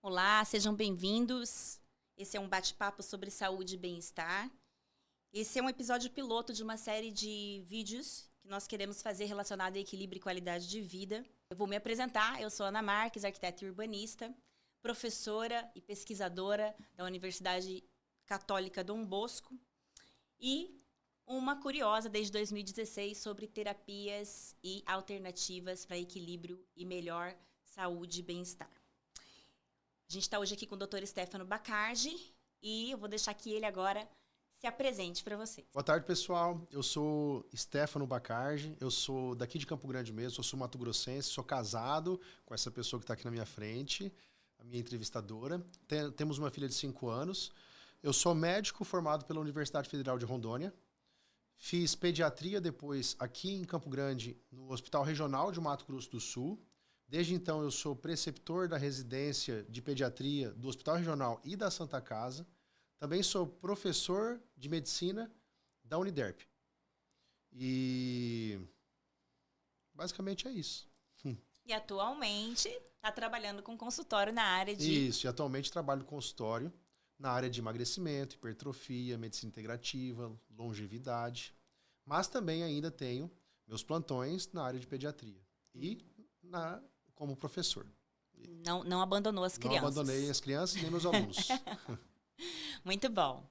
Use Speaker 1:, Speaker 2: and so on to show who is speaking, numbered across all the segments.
Speaker 1: Olá, sejam bem-vindos. Esse é um bate-papo sobre saúde e bem-estar. Esse é um episódio piloto de uma série de vídeos que nós queremos fazer relacionado a equilíbrio e qualidade de vida. Eu vou me apresentar, eu sou Ana Marques, arquiteta e urbanista, professora e pesquisadora da Universidade Católica Dom Bosco e uma curiosa desde 2016 sobre terapias e alternativas para equilíbrio e melhor saúde e bem-estar. A gente está hoje aqui com o Dr. Stefano Baccardi e eu vou deixar que ele agora se apresente para vocês.
Speaker 2: Boa tarde, pessoal. Eu sou Stefano Baccardi, eu sou daqui de Campo Grande mesmo, eu sou mato-grossense, sou casado com essa pessoa que está aqui na minha frente, a minha entrevistadora. Temos uma filha de 5 anos. Eu sou médico formado pela Universidade Federal de Rondônia. Fiz pediatria depois aqui em Campo Grande, no Hospital Regional de Mato Grosso do Sul. Desde então, eu sou preceptor da residência de pediatria do Hospital Regional e da Santa Casa. Também sou professor de medicina da Uniderp. E basicamente é isso.
Speaker 1: E atualmente está trabalhando com consultório na área de...
Speaker 2: Isso, e atualmente trabalho no consultório na área de emagrecimento, hipertrofia, medicina integrativa, longevidade. Mas também ainda tenho meus plantões na área de pediatria. E como professor.
Speaker 1: Não abandonou as crianças.
Speaker 2: Não abandonei as crianças nem meus alunos.
Speaker 1: Muito bom.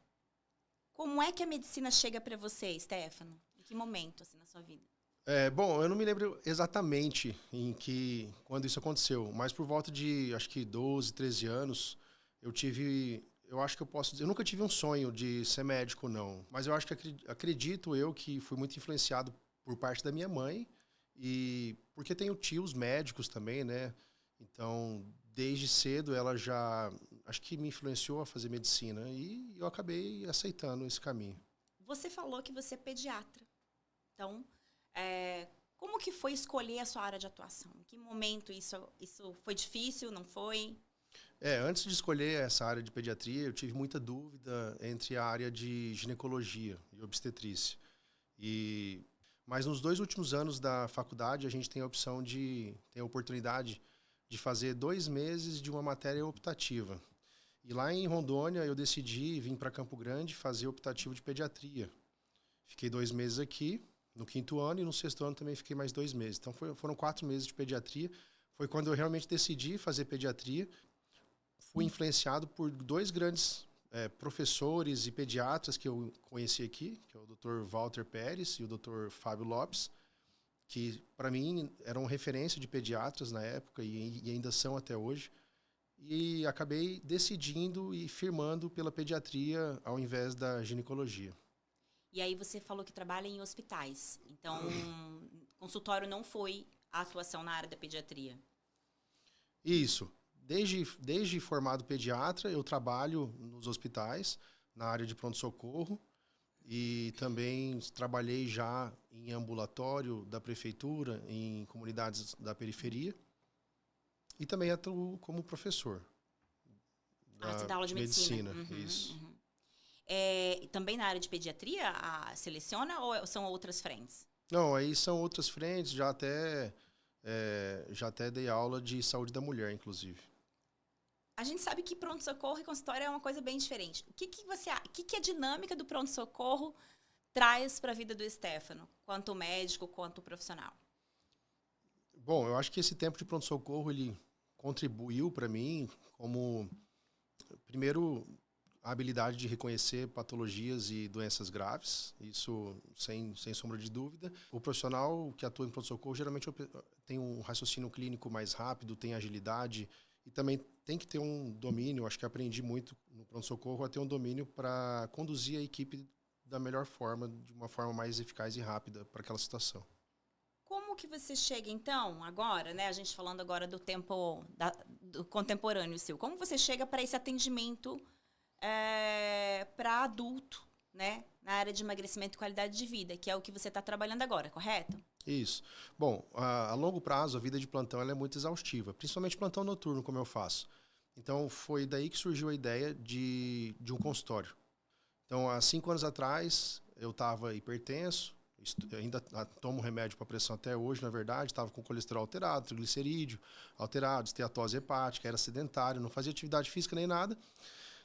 Speaker 1: Como é que a medicina chega para você, Stefano? Em que momento assim, na sua vida?
Speaker 2: Bom, eu não me lembro exatamente quando isso aconteceu, mas por volta de, acho que 12, 13 anos, eu nunca tive um sonho de ser médico, não. Mas eu acho que acredito eu que fui muito influenciado por parte da minha mãe, e porque tenho tios médicos também, né? Então, desde cedo ela já, acho que me influenciou a fazer medicina e eu acabei aceitando esse caminho.
Speaker 1: Você falou que você é pediatra. Então, como que foi escolher a sua área de atuação? Em que momento isso foi difícil, não foi?
Speaker 2: Antes de escolher essa área de pediatria, eu tive muita dúvida entre a área de ginecologia e obstetrícia. Mas nos 2 últimos anos da faculdade, a gente tem a oportunidade de fazer 2 meses de uma matéria optativa. E lá em Rondônia, eu decidi vir para Campo Grande fazer optativo de pediatria. Fiquei 2 meses aqui, no 5º ano, e no 6º ano também fiquei mais 2 meses. Então foram 4 meses de pediatria. Foi quando eu realmente decidi fazer pediatria. Fui influenciado por 2 grandes professores e pediatras que eu conheci aqui, que é o Dr. Walter Pérez e o Dr. Fábio Lopes, que para mim eram referência de pediatras na época e ainda são até hoje. E acabei decidindo e firmando pela pediatria ao invés da ginecologia.
Speaker 1: E aí você falou que trabalha em hospitais. Então, consultório não foi a atuação na área da pediatria.
Speaker 2: Isso. Desde formado pediatra, eu trabalho nos hospitais, na área de pronto-socorro, e também trabalhei já em ambulatório da prefeitura, em comunidades da periferia, e também atuo como professor
Speaker 1: Você dá aula de medicina.
Speaker 2: Isso.
Speaker 1: Uhum. Também na área de pediatria, seleciona ou são outras frentes?
Speaker 2: Não, aí são outras frentes, já até dei aula de saúde da mulher, inclusive.
Speaker 1: A gente sabe que pronto-socorro e consultório é uma coisa bem diferente. O que a dinâmica do pronto-socorro traz para a vida do Stefano, quanto médico, quanto profissional?
Speaker 2: Bom, eu acho que esse tempo de pronto-socorro, ele contribuiu para mim como, primeiro, a habilidade de reconhecer patologias e doenças graves, isso sem sombra de dúvida. O profissional que atua em pronto-socorro geralmente tem um raciocínio clínico mais rápido, tem agilidade e também tem que ter um domínio, acho que aprendi muito no pronto-socorro, a ter um domínio para conduzir a equipe da melhor forma, de uma forma mais eficaz e rápida para aquela situação.
Speaker 1: Como que você chega, então, agora, né? A gente falando agora do tempo do contemporâneo seu. Como você chega para esse atendimento para adulto, né? Na área de emagrecimento e qualidade de vida, que é o que você está trabalhando agora, correto?
Speaker 2: Isso. Bom, a longo prazo, a vida de plantão ela é muito exaustiva, principalmente plantão noturno, como eu faço. Então, foi daí que surgiu a ideia de um consultório. Então, há 5 anos atrás, eu estava hipertenso, Ainda tomo remédio para pressão até hoje, na verdade. Estava com colesterol alterado, triglicerídeo alterado, esteatose hepática, era sedentário, não fazia atividade física nem nada.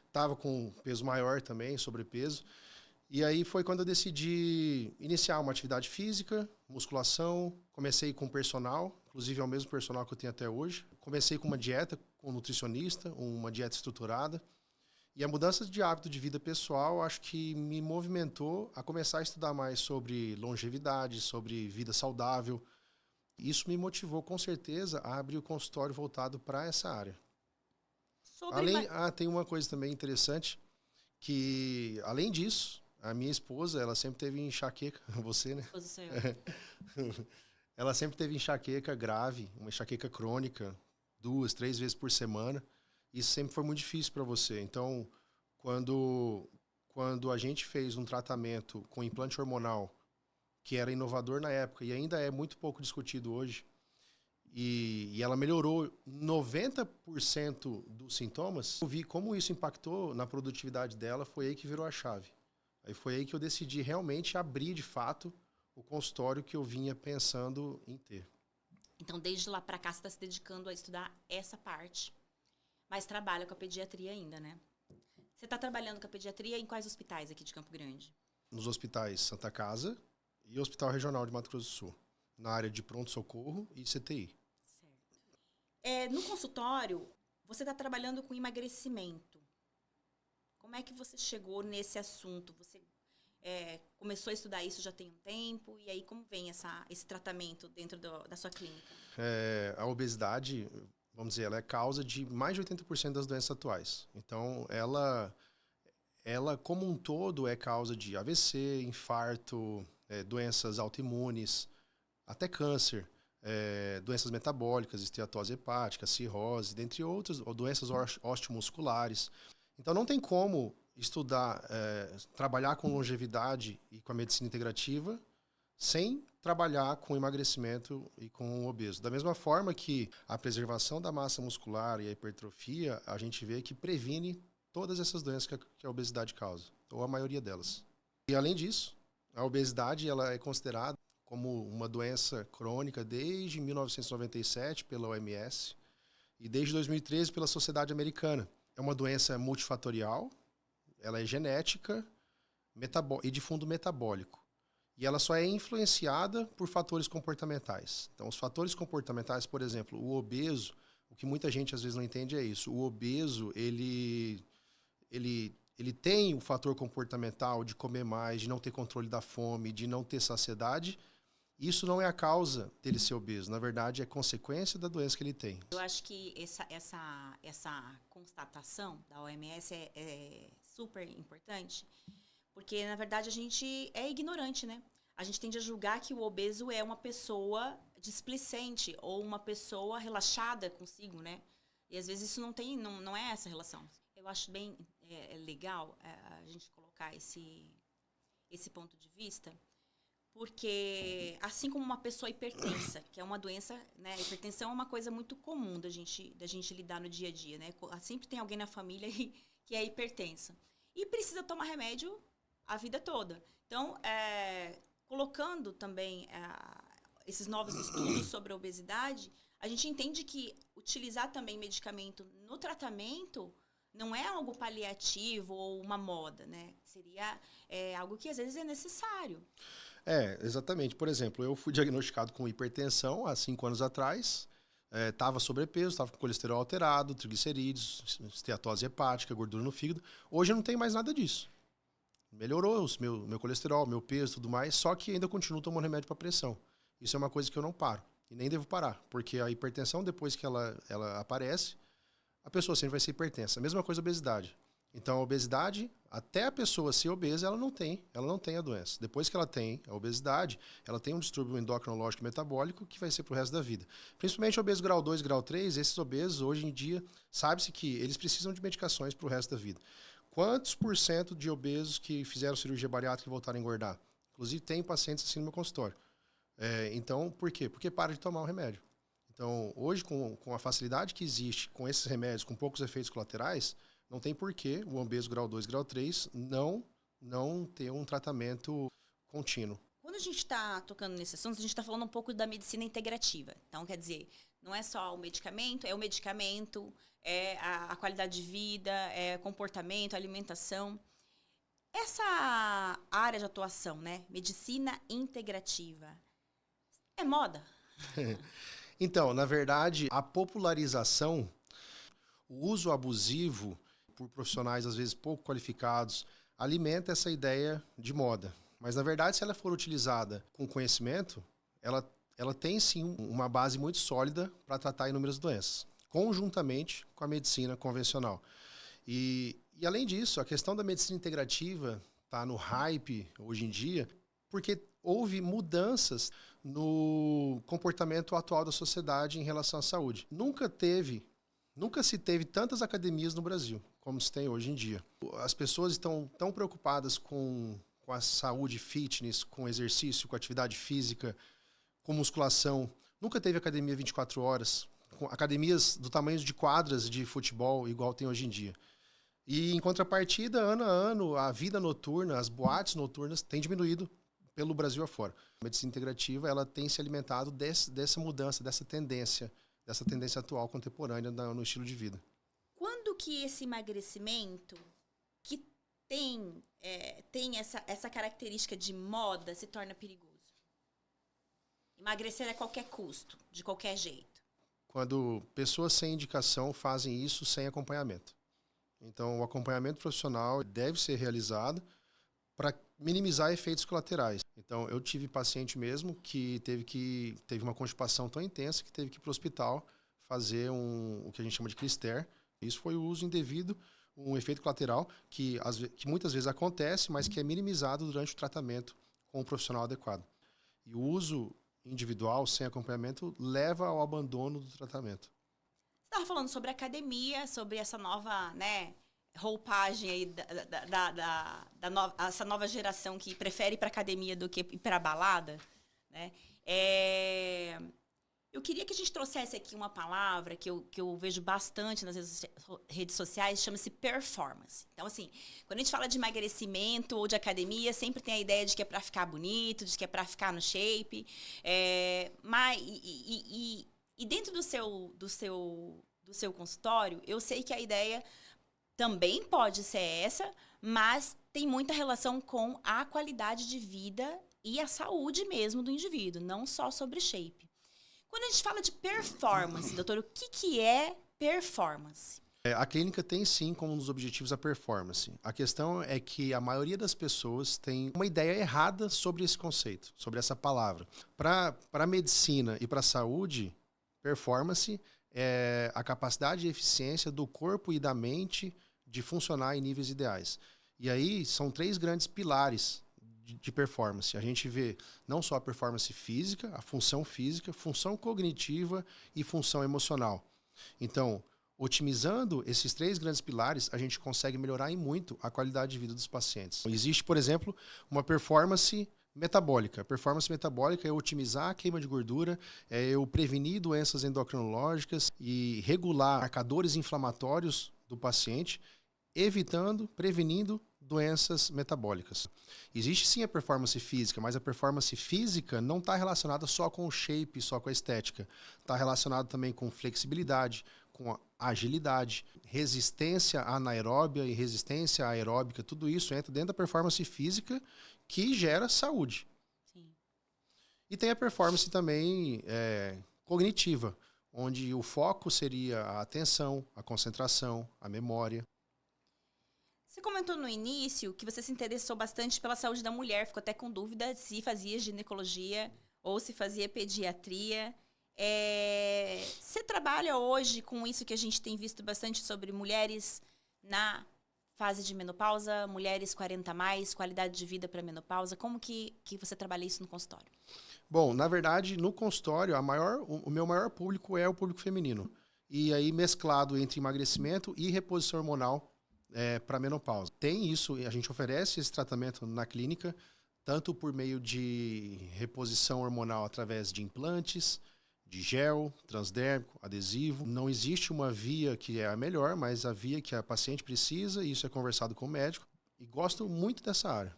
Speaker 2: Estava com peso maior também, sobrepeso. E aí foi quando eu decidi iniciar uma atividade física, musculação. Comecei com personal, inclusive é o mesmo personal que eu tenho até hoje. Comecei com uma dieta, com um nutricionista, uma dieta estruturada. E a mudança de hábito de vida pessoal, acho que me movimentou a começar a estudar mais sobre longevidade, sobre vida saudável. Isso me motivou, com certeza, a abrir o consultório voltado para essa área. Tem uma coisa também interessante, que, além disso, a minha esposa, ela sempre teve enxaqueca, você, né? Ela sempre teve enxaqueca grave, uma enxaqueca crônica, 2, 3 vezes por semana. Isso sempre foi muito difícil para você. Então, quando a gente fez um tratamento com implante hormonal, que era inovador na época e ainda é muito pouco discutido hoje, e ela melhorou 90% dos sintomas, eu vi como isso impactou na produtividade dela, foi aí que virou a chave. Aí foi aí que eu decidi realmente abrir, de fato, o consultório que eu vinha pensando em ter.
Speaker 1: Então, desde lá para cá, você está se dedicando a estudar essa parte. Mas trabalha com a pediatria ainda, né? Você está trabalhando com a pediatria em quais hospitais aqui de Campo Grande?
Speaker 2: Nos hospitais Santa Casa e Hospital Regional de Mato Grosso do Sul. Na área de pronto-socorro e CTI.
Speaker 1: Certo. No consultório, você está trabalhando com emagrecimento. Como é que você chegou nesse assunto? Você começou a estudar isso já tem um tempo? E aí, como vem esse tratamento dentro da sua clínica?
Speaker 2: A obesidade, vamos dizer, ela é causa de mais de 80% das doenças atuais. Então, ela como um todo é causa de AVC, infarto, doenças autoimunes, até câncer, doenças metabólicas, esteatose hepática, cirrose, dentre outras, ou doenças osteomusculares. Então, não tem como estudar, trabalhar com longevidade e com a medicina integrativa sem trabalhar com emagrecimento e com o obeso. Da mesma forma que a preservação da massa muscular e a hipertrofia, a gente vê que previne todas essas doenças que a obesidade causa, ou a maioria delas. E, além disso, a obesidade ela é considerada como uma doença crônica desde 1997 pela OMS e desde 2013 pela Sociedade Americana. É uma doença multifatorial, ela é genética e de fundo metabólico. E ela só é influenciada por fatores comportamentais. Então, os fatores comportamentais, por exemplo, o obeso, o que muita gente às vezes não entende é isso. O obeso, ele tem o fator comportamental de comer mais, de não ter controle da fome, de não ter saciedade. Isso não é a causa dele ser obeso. Na verdade, é consequência da doença que ele tem.
Speaker 1: Eu acho que essa constatação da OMS é super importante, porque, na verdade, a gente é ignorante, né? A gente tende a julgar que o obeso é uma pessoa displicente ou uma pessoa relaxada consigo, né? E, às vezes, isso não é essa relação. Eu acho bem legal a gente colocar esse ponto de vista, porque, assim como uma pessoa hipertensa, que é uma doença, né? A hipertensão é uma coisa muito comum da gente lidar no dia a dia, né? Sempre tem alguém na família que é hipertensa. E precisa tomar remédio a vida toda. Então, colocando também esses novos estudos sobre a obesidade, a gente entende que utilizar também medicamento no tratamento não é algo paliativo ou uma moda, né? Seria algo que às vezes é necessário.
Speaker 2: Exatamente. Por exemplo, eu fui diagnosticado com hipertensão há 5 anos atrás. Estava sobrepeso, estava com colesterol alterado, triglicerídeos, esteatose hepática, gordura no fígado. Hoje eu não tenho mais nada disso. Melhorou meu colesterol, meu peso, tudo mais, só que ainda continuo tomando remédio para pressão. Isso é uma coisa que eu não paro e nem devo parar, porque a hipertensão, depois que ela aparece, a pessoa sempre vai ser hipertensa. A mesma coisa a obesidade. Então, a obesidade, até a pessoa ser obesa, ela não tem a doença. Depois que ela tem a obesidade, ela tem um distúrbio endocrinológico metabólico que vai ser pro resto da vida. Principalmente obeso grau 2, grau 3, esses obesos, hoje em dia, sabe-se que eles precisam de medicações pro resto da vida. Quantos % de obesos que fizeram cirurgia bariátrica e voltaram a engordar? Inclusive, tem pacientes assim no meu consultório. Então, por quê? Porque para de tomar o remédio. Então, hoje, com a facilidade que existe com esses remédios, com poucos efeitos colaterais, não tem porquê o obeso grau 2, grau 3 não ter um tratamento contínuo.
Speaker 1: Quando a gente está tocando nesse assunto, a gente está falando um pouco da medicina integrativa. Então, quer dizer, não é só o medicamento, é a qualidade de vida, é comportamento, alimentação. Essa área de atuação, né? Medicina integrativa, é moda?
Speaker 2: Então, na verdade, a popularização, o uso abusivo por profissionais, às vezes pouco qualificados, alimenta essa ideia de moda. Mas, na verdade, se ela for utilizada com conhecimento, ela tem, sim, uma base muito sólida para tratar inúmeras doenças, conjuntamente com a medicina convencional. E, além disso, a questão da medicina integrativa está no hype hoje em dia, porque houve mudanças no comportamento atual da sociedade em relação à saúde. Nunca se teve tantas academias no Brasil como se tem hoje em dia. As pessoas estão tão preocupadas com a saúde fitness, com exercício, com atividade física, com musculação. Nunca teve academia 24 horas, com academias do tamanho de quadras de futebol igual tem hoje em dia. E, em contrapartida, ano a ano, a vida noturna, as boates noturnas têm diminuído pelo Brasil afora. A medicina integrativa ela tem se alimentado dessa mudança, dessa tendência atual, contemporânea no estilo de vida.
Speaker 1: Quando que esse emagrecimento, que tem essa característica de moda, se torna perigoso? Emagrecer a qualquer custo, de qualquer jeito.
Speaker 2: Quando pessoas sem indicação fazem isso sem acompanhamento. Então, o acompanhamento profissional deve ser realizado para minimizar efeitos colaterais. Então, eu tive paciente mesmo que teve uma constipação tão intensa que teve que ir para o hospital fazer o que a gente chama de clister. Isso foi o uso indevido, um efeito colateral que muitas vezes acontece, mas que é minimizado durante o tratamento com o profissional adequado. E o uso individual, sem acompanhamento, leva ao abandono do tratamento.
Speaker 1: Você estava falando sobre academia, sobre essa nova, né, roupagem aí essa nova geração que prefere ir para academia do que ir para balada, né? Eu queria que a gente trouxesse aqui uma palavra que eu vejo bastante nas redes sociais, chama-se performance. Então, assim, quando a gente fala de emagrecimento ou de academia, sempre tem a ideia de que é para ficar bonito, de que é para ficar no shape. E dentro do seu consultório, eu sei que a ideia também pode ser essa, mas tem muita relação com a qualidade de vida e a saúde mesmo do indivíduo, não só sobre shape. Quando a gente fala de performance, doutor, o que é performance?
Speaker 2: A clínica tem, sim, como um dos objetivos a performance. A questão é que a maioria das pessoas tem uma ideia errada sobre esse conceito, sobre essa palavra. Para a medicina e para a saúde, performance é a capacidade e eficiência do corpo e da mente de funcionar em níveis ideais. E aí são 3 grandes pilares de performance. A gente vê não só a performance física, a função física, função cognitiva e função emocional. Então, otimizando esses 3 grandes pilares, a gente consegue melhorar em muito a qualidade de vida dos pacientes. Existe, por exemplo, uma performance metabólica. A performance metabólica é otimizar a queima de gordura, é eu prevenir doenças endocrinológicas e regular marcadores inflamatórios do paciente, prevenindo doenças metabólicas. Existe sim a performance física, mas a performance física não está relacionada só com o shape, só com a estética. Está relacionado também com flexibilidade, com agilidade, resistência anaeróbia e resistência aeróbica. Tudo isso entra dentro da performance física que gera saúde.
Speaker 1: Sim.
Speaker 2: E tem a performance também cognitiva, onde o foco seria a atenção, a concentração, a memória.
Speaker 1: Você comentou no início que você se interessou bastante pela saúde da mulher, ficou até com dúvida se fazia ginecologia ou se fazia pediatria. Você trabalha hoje com isso que a gente tem visto bastante sobre mulheres na fase de menopausa, mulheres 40+, qualidade de vida para menopausa. Como que você trabalha isso no consultório?
Speaker 2: Bom, na verdade, no consultório, o meu maior público é o público feminino. E aí mesclado entre emagrecimento e reposição hormonal para menopausa. Tem isso, a gente oferece esse tratamento na clínica, tanto por meio de reposição hormonal através de implantes, de gel, transdérmico, adesivo. Não existe uma via que é a melhor, mas a via que a paciente precisa, e isso é conversado com o médico. E gosto muito dessa área.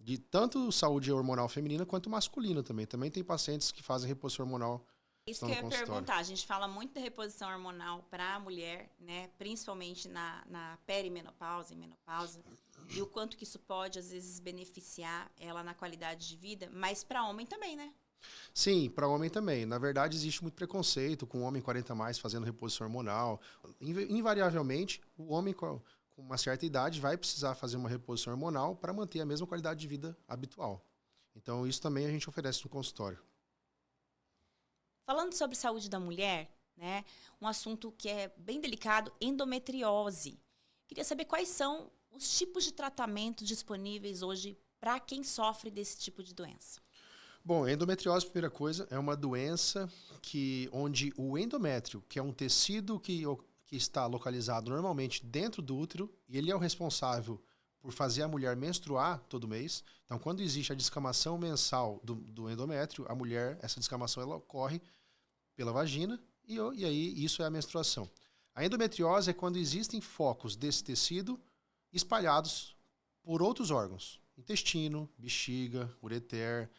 Speaker 2: De tanto saúde hormonal feminina quanto masculina também. Também tem pacientes que fazem reposição hormonal.
Speaker 1: Isso que eu ia perguntar. A gente fala muito da reposição hormonal para a mulher, né? Principalmente na perimenopausa e menopausa. E o quanto que isso pode, às vezes, beneficiar ela na qualidade de vida. Mas para homem também, né?
Speaker 2: Sim, para homem também. Na verdade, existe muito preconceito com o homem 40 a mais fazendo reposição hormonal. Invariavelmente, o homem com uma certa idade vai precisar fazer uma reposição hormonal para manter a mesma qualidade de vida habitual. Então, isso também a gente oferece no consultório.
Speaker 1: Falando sobre saúde da mulher, né, um assunto que é bem delicado, endometriose. Queria saber quais são os tipos de tratamento disponíveis hoje para quem sofre desse tipo de doença.
Speaker 2: Bom, endometriose, primeira coisa, é uma doença onde o endométrio, que é um tecido que está localizado normalmente dentro do útero, e ele é o responsável por fazer a mulher menstruar todo mês. Então, quando existe a descamação mensal do endométrio, essa descamação ela ocorre pela vagina e aí isso é a menstruação. A endometriose é quando existem focos desse tecido espalhados por outros órgãos. Intestino, bexiga, ureter,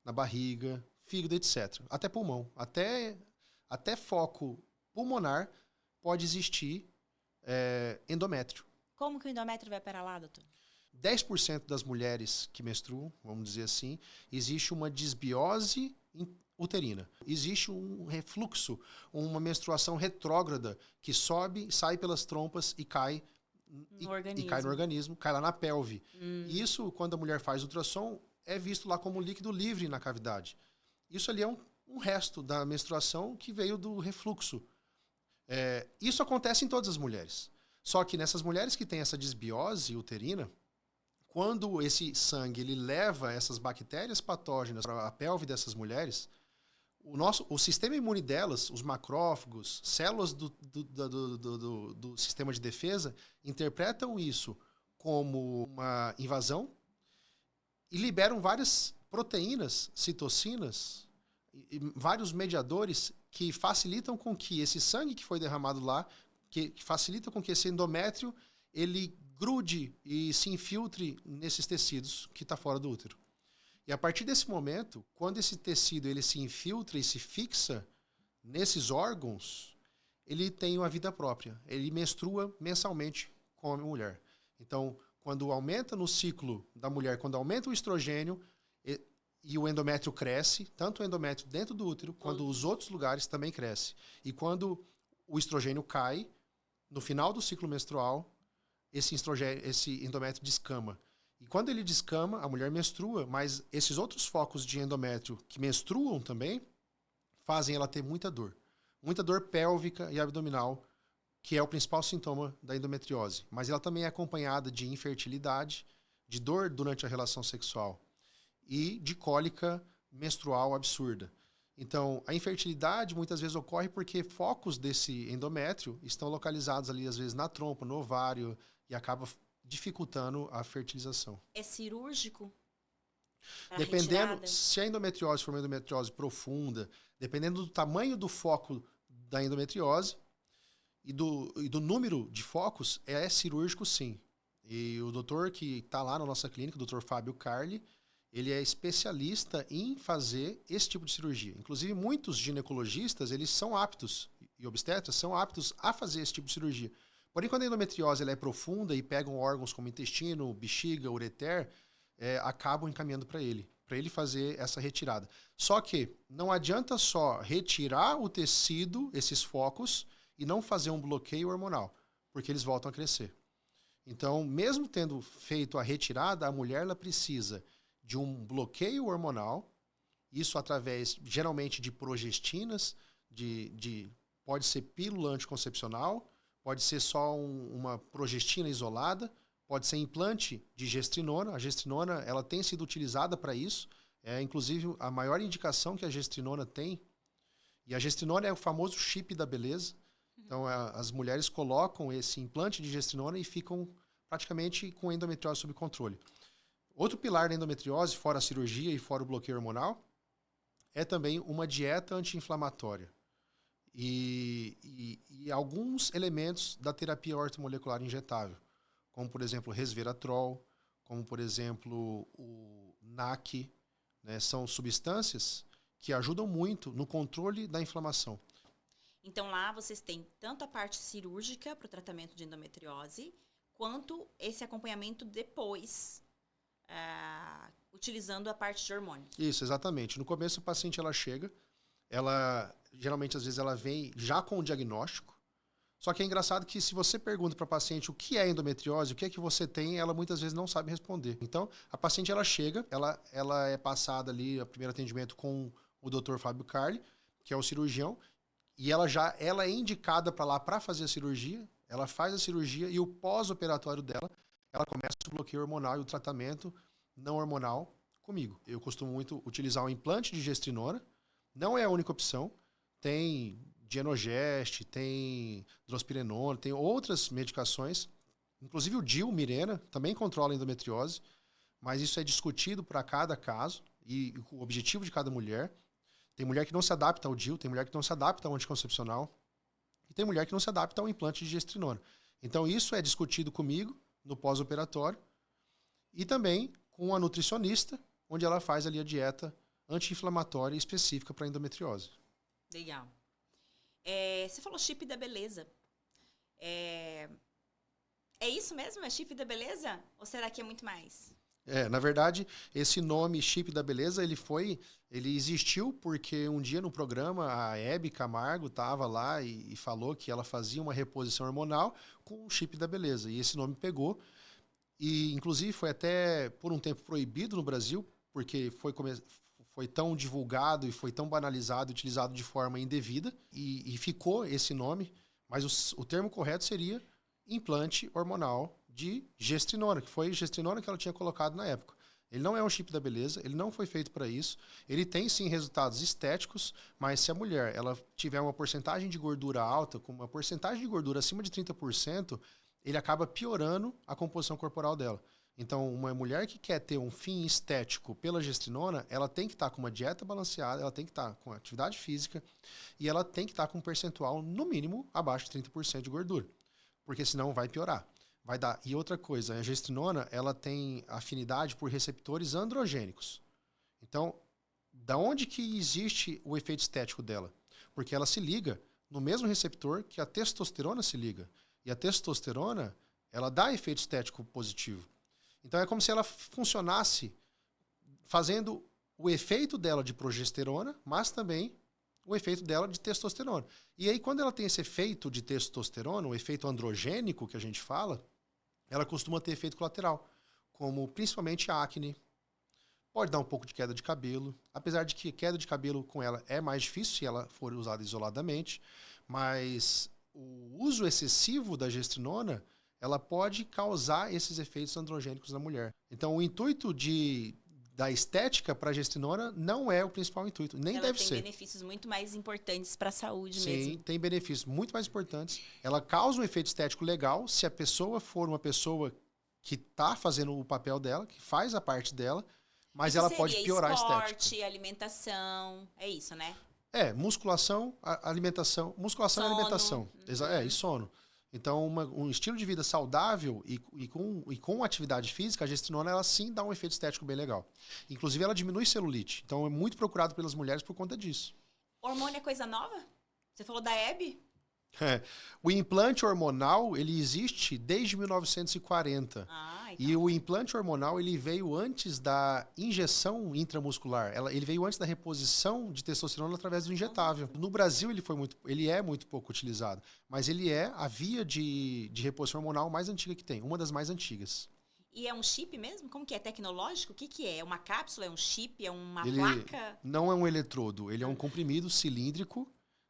Speaker 2: na barriga, fígado, etc. Até pulmão. Até foco pulmonar pode existir endométrio.
Speaker 1: Como que o endométrio vai para lá, doutor?
Speaker 2: 10% das mulheres que menstruam, vamos dizer assim, existe uma disbiose uterina. Existe um refluxo, uma menstruação retrógrada que sobe, sai pelas trompas e cai no organismo, cai lá na pelve. E isso, quando a mulher faz ultrassom, é visto lá como líquido livre na cavidade. Isso ali é um resto da menstruação que veio do refluxo. Isso acontece em todas as mulheres. Só que nessas mulheres que têm essa disbiose uterina, quando esse sangue ele leva essas bactérias patógenas para a pelve dessas mulheres, o sistema imune delas, os macrófagos, células do sistema de defesa, interpretam isso como uma invasão e liberam várias proteínas, citocinas, e vários mediadores que facilitam com que esse sangue que foi derramado lá, que facilita com que esse endométrio ele grude e se infiltre nesses tecidos que está fora do útero. E a partir desse momento, quando esse tecido ele se infiltra e se fixa nesses órgãos, ele tem uma vida própria. Ele menstrua mensalmente como a mulher. Então, quando aumenta no ciclo da mulher, quando aumenta o estrogênio e o endométrio cresce, tanto o endométrio dentro do útero, quanto os outros lugares também cresce. E quando o estrogênio cai, no final do ciclo menstrual, esse endométrio descama. E quando ele descama, a mulher menstrua, mas esses outros focos de endométrio que menstruam também fazem ela ter muita dor. Muita dor pélvica e abdominal, que é o principal sintoma da endometriose. Mas ela também é acompanhada de infertilidade, de dor durante a relação sexual e de cólica menstrual absurda. Então, a infertilidade muitas vezes ocorre porque focos desse endométrio estão localizados ali, às vezes, na trompa, no ovário, e acaba dificultando a fertilização.
Speaker 1: É cirúrgico?
Speaker 2: Dependendo, se a endometriose for uma endometriose profunda, dependendo do tamanho do foco da endometriose e do número de focos, é cirúrgico sim. E o doutor que está lá na nossa clínica, o doutor Fábio Carli, ele é especialista em fazer esse tipo de cirurgia. Inclusive, muitos ginecologistas, eles são aptos, e obstetras, são aptos a fazer esse tipo de cirurgia. Porém, quando a endometriose ela é profunda e pegam órgãos como intestino, bexiga, ureter, acabam encaminhando para ele fazer essa retirada. Só que não adianta só retirar o tecido, esses focos, e não fazer um bloqueio hormonal, porque eles voltam a crescer. Então, mesmo tendo feito a retirada, a mulher ela precisa de um bloqueio hormonal, isso através, geralmente, de progestinas, pode ser pílula anticoncepcional, pode ser só uma progestina isolada, pode ser implante de gestrinona. A gestrinona ela tem sido utilizada para isso, inclusive a maior indicação que a gestrinona tem. E a gestrinona é o famoso chip da beleza. Então, as mulheres colocam esse implante de gestrinona e ficam praticamente com a endometriose sob controle. Outro pilar da endometriose, fora a cirurgia e fora o bloqueio hormonal, é também uma dieta anti-inflamatória. E alguns elementos da terapia ortomolecular injetável, como, por exemplo, resveratrol, como, por exemplo, o NAC, né? São substâncias que ajudam muito no controle da inflamação.
Speaker 1: Então, lá vocês têm tanto a parte cirúrgica para o tratamento de endometriose, quanto esse acompanhamento depois, utilizando a parte de hormônios.
Speaker 2: Isso, exatamente. No começo, a paciente ela chega, geralmente, às vezes, ela vem já com o diagnóstico. Só que é engraçado que se você pergunta para a paciente o que é endometriose, o que é que você tem, ela muitas vezes não sabe responder. Então, a paciente ela chega, ela é passada ali, o primeiro atendimento com o Dr. Fábio Carli, que é o cirurgião, e ela é indicada para lá para fazer a cirurgia, ela faz a cirurgia e o pós-operatório dela, ela começa o bloqueio hormonal e o tratamento não hormonal comigo. Eu costumo muito utilizar o implante de gestrinona, não é a única opção, tem Dienogest, tem drospirenona, tem outras medicações, inclusive o DIU, Mirena, também controla a endometriose, mas isso é discutido para cada caso e o objetivo de cada mulher. Tem mulher que não se adapta ao DIU, tem mulher que não se adapta ao anticoncepcional e tem mulher que não se adapta ao implante de gestrinona. Então isso é discutido comigo no pós-operatório e também com a nutricionista, onde ela faz ali a dieta anti-inflamatória específica para endometriose.
Speaker 1: Legal. Você falou chip da beleza. É isso mesmo? É chip da beleza? Ou será que é muito mais?
Speaker 2: Na verdade, esse nome Chip da Beleza, ele existiu porque um dia no programa a Hebe Camargo estava lá e falou que ela fazia uma reposição hormonal com o Chip da Beleza. E esse nome pegou e, inclusive, foi até por um tempo proibido no Brasil, porque foi tão divulgado e foi tão banalizado, utilizado de forma indevida e ficou esse nome, mas o termo correto seria implante hormonal de gestrinona, que foi gestrinona que ela tinha colocado na época. Ele não é um chip da beleza, ele não foi feito para isso. Ele tem, sim, resultados estéticos, mas se a mulher ela tiver uma porcentagem de gordura alta, com uma porcentagem de gordura acima de 30%, ele acaba piorando a composição corporal dela. Então, uma mulher que quer ter um fim estético pela gestrinona, ela tem que estar com uma dieta balanceada, ela tem que estar com atividade física e ela tem que estar com um percentual, no mínimo, abaixo de 30% de gordura. Porque senão vai piorar. Vai dar. E outra coisa, a gestrinona, ela tem afinidade por receptores androgênicos. Então, da onde que existe o efeito estético dela? Porque ela se liga no mesmo receptor que a testosterona se liga. E a testosterona, ela dá efeito estético positivo. Então, é como se ela funcionasse fazendo o efeito dela de progesterona, mas também o efeito dela de testosterona. E aí, quando ela tem esse efeito de testosterona, o efeito androgênico que a gente fala, ela costuma ter efeito colateral, como principalmente acne. Pode dar um pouco de queda de cabelo, apesar de que queda de cabelo com ela é mais difícil se ela for usada isoladamente, mas o uso excessivo da gestrinona, ela pode causar esses efeitos androgênicos na mulher. Então, o intuito da estética para a gestrinona não é o principal intuito, nem deve ser.
Speaker 1: Ela tem benefícios muito mais importantes para a saúde
Speaker 2: mesmo. Sim, tem benefícios muito mais importantes. Ela causa um efeito estético legal se a pessoa for uma pessoa que está fazendo o papel dela, que faz a parte dela, mas
Speaker 1: isso
Speaker 2: ela pode piorar
Speaker 1: esporte,
Speaker 2: a estética.
Speaker 1: Esporte, alimentação, é isso, né?
Speaker 2: Musculação, alimentação, musculação
Speaker 1: sono.
Speaker 2: E alimentação. E sono. Então, um estilo de vida saudável e com atividade física, a gestrinona, ela sim dá um efeito estético bem legal. Inclusive, ela diminui celulite. Então, é muito procurado pelas mulheres por conta disso.
Speaker 1: Hormônio é coisa nova? Você falou da Hebe?
Speaker 2: O implante hormonal, ele existe desde 1940.
Speaker 1: Então.
Speaker 2: E o implante hormonal, ele veio antes da injeção intramuscular. Ele veio antes da reposição de testosterona através do injetável. No Brasil, ele é muito pouco utilizado. Mas ele é a via de reposição hormonal mais antiga que tem. Uma das mais antigas.
Speaker 1: E é um chip mesmo? Como que é? Tecnológico? O que é? É uma cápsula? É um chip? É uma placa?
Speaker 2: Não é um eletrodo. Ele é um comprimido cilíndrico.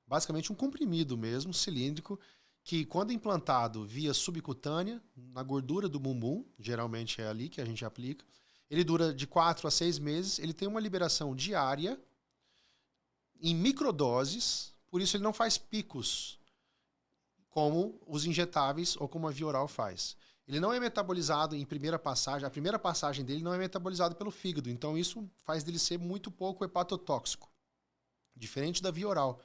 Speaker 2: Basicamente um comprimido mesmo, cilíndrico, que quando implantado via subcutânea, na gordura do bumbum, geralmente é ali que a gente aplica, ele dura de 4 a 6 meses, ele tem uma liberação diária, em microdoses, por isso ele não faz picos, como os injetáveis ou como a via oral faz. Ele não é metabolizado em primeira passagem, a primeira passagem dele não é metabolizado pelo fígado, então isso faz dele ser muito pouco hepatotóxico, diferente da via oral.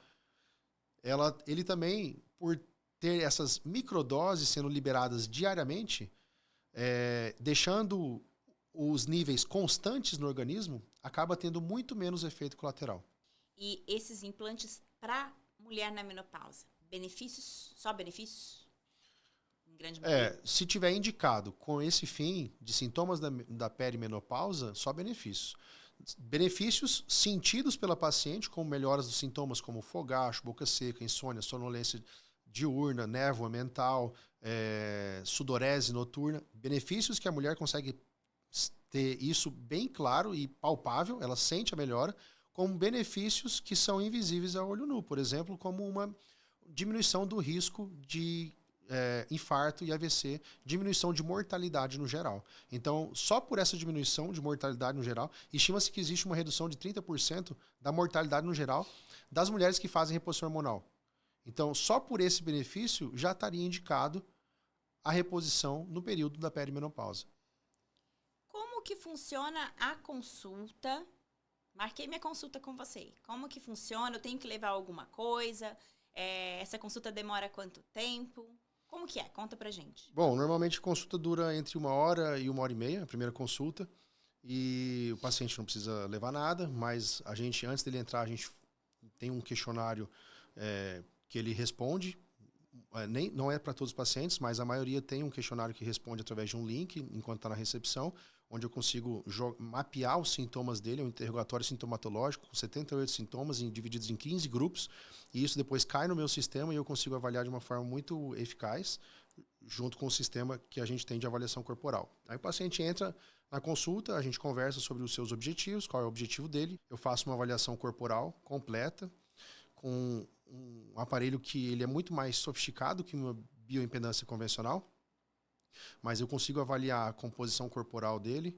Speaker 2: Ele também, por ter essas microdoses sendo liberadas diariamente, deixando os níveis constantes no organismo, acaba tendo muito menos efeito colateral.
Speaker 1: E esses implantes para mulher na menopausa, benefícios? Só benefícios? Em grande maioria?
Speaker 2: Se tiver indicado com esse fim de sintomas da perimenopausa, só benefícios. Benefícios sentidos pela paciente, como melhoras dos sintomas como fogacho, boca seca, insônia, sonolência diurna, névoa mental, sudorese noturna. Benefícios que a mulher consegue ter isso bem claro e palpável, ela sente a melhora, como benefícios que são invisíveis a olho nu. Por exemplo, como uma diminuição do risco de infarto e AVC, diminuição de mortalidade no geral. Então, só por essa diminuição de mortalidade no geral, estima-se que existe uma redução de 30% da mortalidade no geral das mulheres que fazem reposição hormonal. Então, só por esse benefício já estaria indicado a reposição no período da perimenopausa.
Speaker 1: Como que funciona a consulta? Marquei minha consulta com você. Como que funciona? Eu tenho que levar alguma coisa? Essa consulta demora quanto tempo? Como que é? Conta pra gente.
Speaker 2: Bom, normalmente a consulta dura entre 1 hora e 1 hora e meia, a primeira consulta. E o paciente não precisa levar nada, mas a gente, antes dele entrar, a gente tem um questionário que ele responde. Não é para todos os pacientes, mas a maioria tem um questionário que responde através de um link, enquanto está na recepção, onde eu consigo mapear os sintomas dele, é um interrogatório sintomatológico, com 78 sintomas, divididos em 15 grupos, e isso depois cai no meu sistema e eu consigo avaliar de uma forma muito eficaz, junto com o sistema que a gente tem de avaliação corporal. Aí o paciente entra na consulta, a gente conversa sobre os seus objetivos, qual é o objetivo dele, eu faço uma avaliação corporal completa, com um aparelho que ele é muito mais sofisticado que uma bioimpedância convencional, mas eu consigo avaliar a composição corporal dele,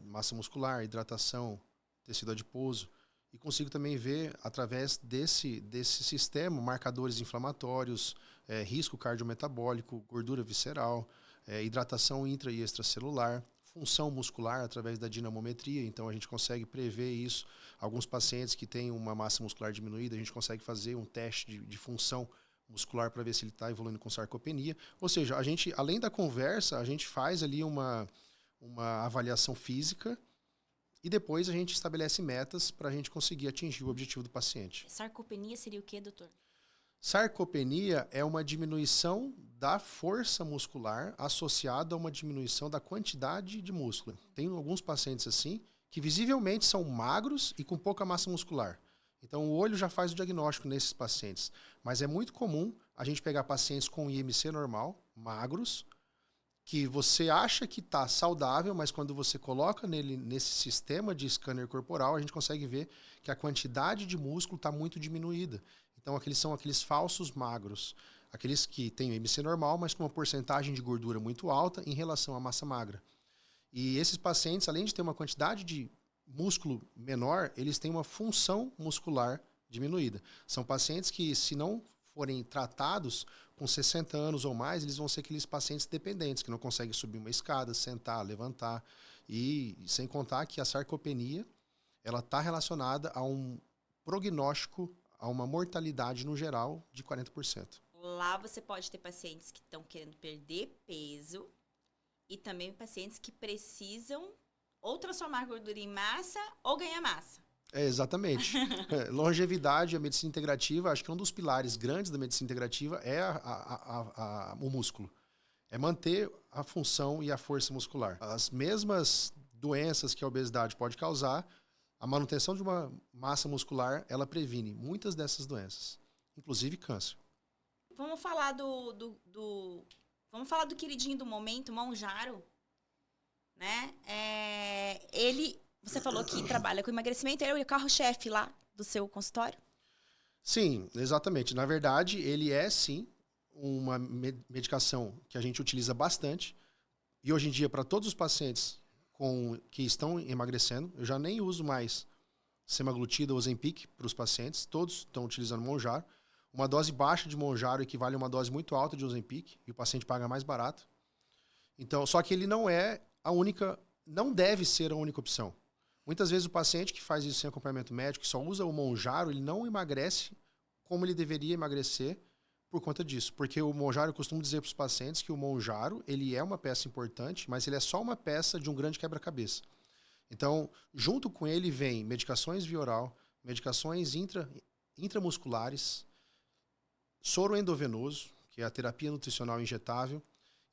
Speaker 2: massa muscular, hidratação, tecido adiposo, e consigo também ver, através desse sistema, marcadores inflamatórios, risco cardiometabólico, gordura visceral, hidratação intra e extracelular, função muscular através da dinamometria, então a gente consegue prever isso. Alguns pacientes que têm uma massa muscular diminuída, a gente consegue fazer um teste de função muscular para ver se ele está evoluindo com sarcopenia. Ou seja, a gente, além da conversa, a gente faz ali uma avaliação física e depois a gente estabelece metas para a gente conseguir atingir o objetivo do paciente.
Speaker 1: Sarcopenia seria o quê, doutor?
Speaker 2: Sarcopenia é uma diminuição da força muscular associada a uma diminuição da quantidade de músculo. Tem alguns pacientes assim que visivelmente são magros e com pouca massa muscular. Então o olho já faz o diagnóstico nesses pacientes. Mas é muito comum a gente pegar pacientes com IMC normal, magros, que você acha que está saudável, mas quando você coloca nele nesse sistema de scanner corporal, a gente consegue ver que a quantidade de músculo está muito diminuída. Então, são aqueles falsos magros, aqueles que têm o IMC normal, mas com uma porcentagem de gordura muito alta em relação à massa magra. E esses pacientes, além de ter uma quantidade de músculo menor, eles têm uma função muscular diminuída. São pacientes que, se não forem tratados com 60 anos ou mais, eles vão ser aqueles pacientes dependentes, que não conseguem subir uma escada, sentar, levantar. E sem contar que a sarcopenia ela está relacionada a um prognóstico, a uma mortalidade no geral de 40%.
Speaker 1: Lá você pode ter pacientes que estão querendo perder peso e também pacientes que precisam ou transformar gordura em massa ou ganhar massa.
Speaker 2: Exatamente. Longevidade, a medicina integrativa, acho que um dos pilares grandes da medicina integrativa é o músculo. É manter a função e a força muscular. As mesmas doenças que a obesidade pode causar, a manutenção de uma massa muscular, ela previne muitas dessas doenças, inclusive câncer.
Speaker 1: Vamos falar vamos falar do queridinho do momento, Mounjaro, né? Você falou que trabalha com emagrecimento, ele é o carro-chefe lá do seu consultório?
Speaker 2: Sim, exatamente. Na verdade, ele é sim uma medicação que a gente utiliza bastante. E hoje em dia, para todos os pacientes que estão emagrecendo, eu já nem uso mais semaglutida ou Ozempic para os pacientes. Todos estão utilizando Mounjaro. Uma dose baixa de Mounjaro equivale a uma dose muito alta de Ozempic e o paciente paga mais barato. Então, só que ele não deve ser a única opção. Muitas vezes o paciente que faz isso sem acompanhamento médico, que só usa o Mounjaro, ele não emagrece como ele deveria emagrecer por conta disso. Porque o Monjaro, eu costumo dizer para os pacientes que o Monjaro, ele é uma peça importante, mas ele é só uma peça de um grande quebra-cabeça. Então, junto com ele vem medicações via oral, medicações intramusculares, soro endovenoso, que é a terapia nutricional injetável.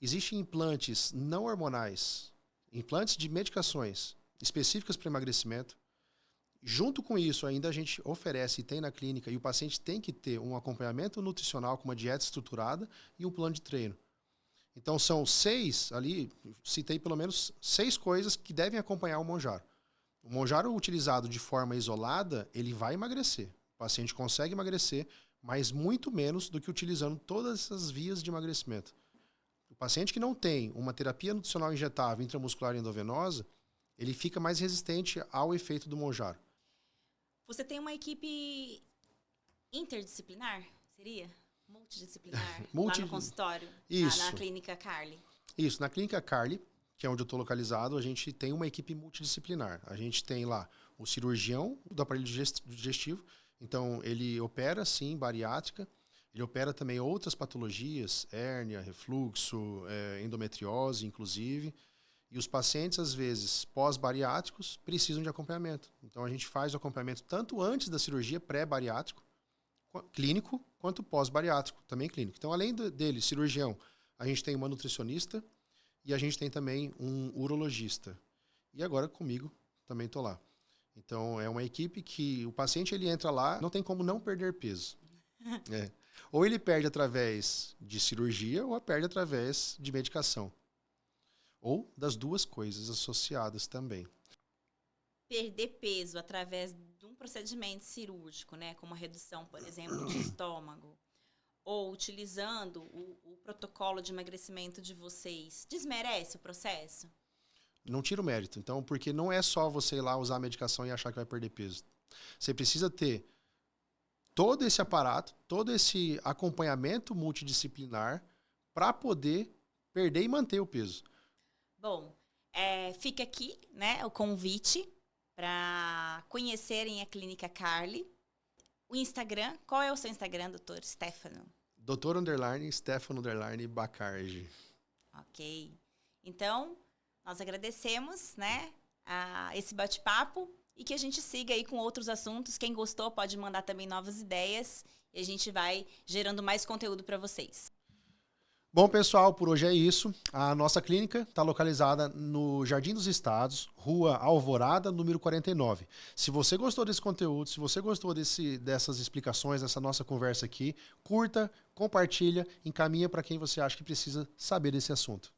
Speaker 2: Existem implantes não hormonais, implantes de medicações específicas para emagrecimento. Junto com isso, ainda a gente oferece e tem na clínica, e o paciente tem que ter um acompanhamento nutricional com uma dieta estruturada e um plano de treino. Então, são 6, ali, citei pelo menos 6 coisas que devem acompanhar o Monjaro. O Monjaro utilizado de forma isolada, ele vai emagrecer. O paciente consegue emagrecer, mas muito menos do que utilizando todas essas vias de emagrecimento. O paciente que não tem uma terapia nutricional injetável intramuscular endovenosa, ele fica mais resistente ao efeito do Monjaro.
Speaker 1: Você tem uma equipe interdisciplinar, seria? Multidisciplinar, lá no consultório, na clínica Carli.
Speaker 2: Isso, na clínica Carli, que é onde eu estou localizado, a gente tem uma equipe multidisciplinar. A gente tem lá o cirurgião do aparelho digestivo, então ele opera, sim, bariátrica, ele opera também outras patologias, hérnia, refluxo, endometriose, inclusive. E os pacientes, às vezes, pós-bariátricos, precisam de acompanhamento. Então, a gente faz o acompanhamento tanto antes da cirurgia, pré-bariátrico, clínico, quanto pós-bariátrico, também clínico. Então, além dele, cirurgião, a gente tem uma nutricionista e a gente tem também um urologista. E agora, comigo, também estou lá. Então, é uma equipe que o paciente ele entra lá, não tem como não perder peso. Ou ele perde através de cirurgia ou perde através de medicação. Ou das duas coisas associadas também.
Speaker 1: Perder peso através de um procedimento cirúrgico, né, como a redução, por exemplo, de estômago, ou utilizando o protocolo de emagrecimento de vocês, desmerece o processo?
Speaker 2: Não tira o mérito. Então, porque não é só você ir lá usar a medicação e achar que vai perder peso. Você precisa ter todo esse aparato, todo esse acompanhamento multidisciplinar para poder perder e manter o peso.
Speaker 1: Bom, fica aqui, né, o convite para conhecerem a Clínica Carli. O Instagram, qual é o seu Instagram, doutor Stefano?
Speaker 2: Dr_Stefano_Bacardi.
Speaker 1: Ok. Então, nós agradecemos, né, esse bate-papo e que a gente siga aí com outros assuntos. Quem gostou pode mandar também novas ideias e a gente vai gerando mais conteúdo para vocês.
Speaker 2: Bom, pessoal, por hoje é isso. A nossa clínica está localizada no Jardim dos Estados, Rua Alvorada, número 49. Se você gostou desse conteúdo, se você gostou dessas explicações, dessa nossa conversa aqui, curta, compartilha, encaminha para quem você acha que precisa saber desse assunto.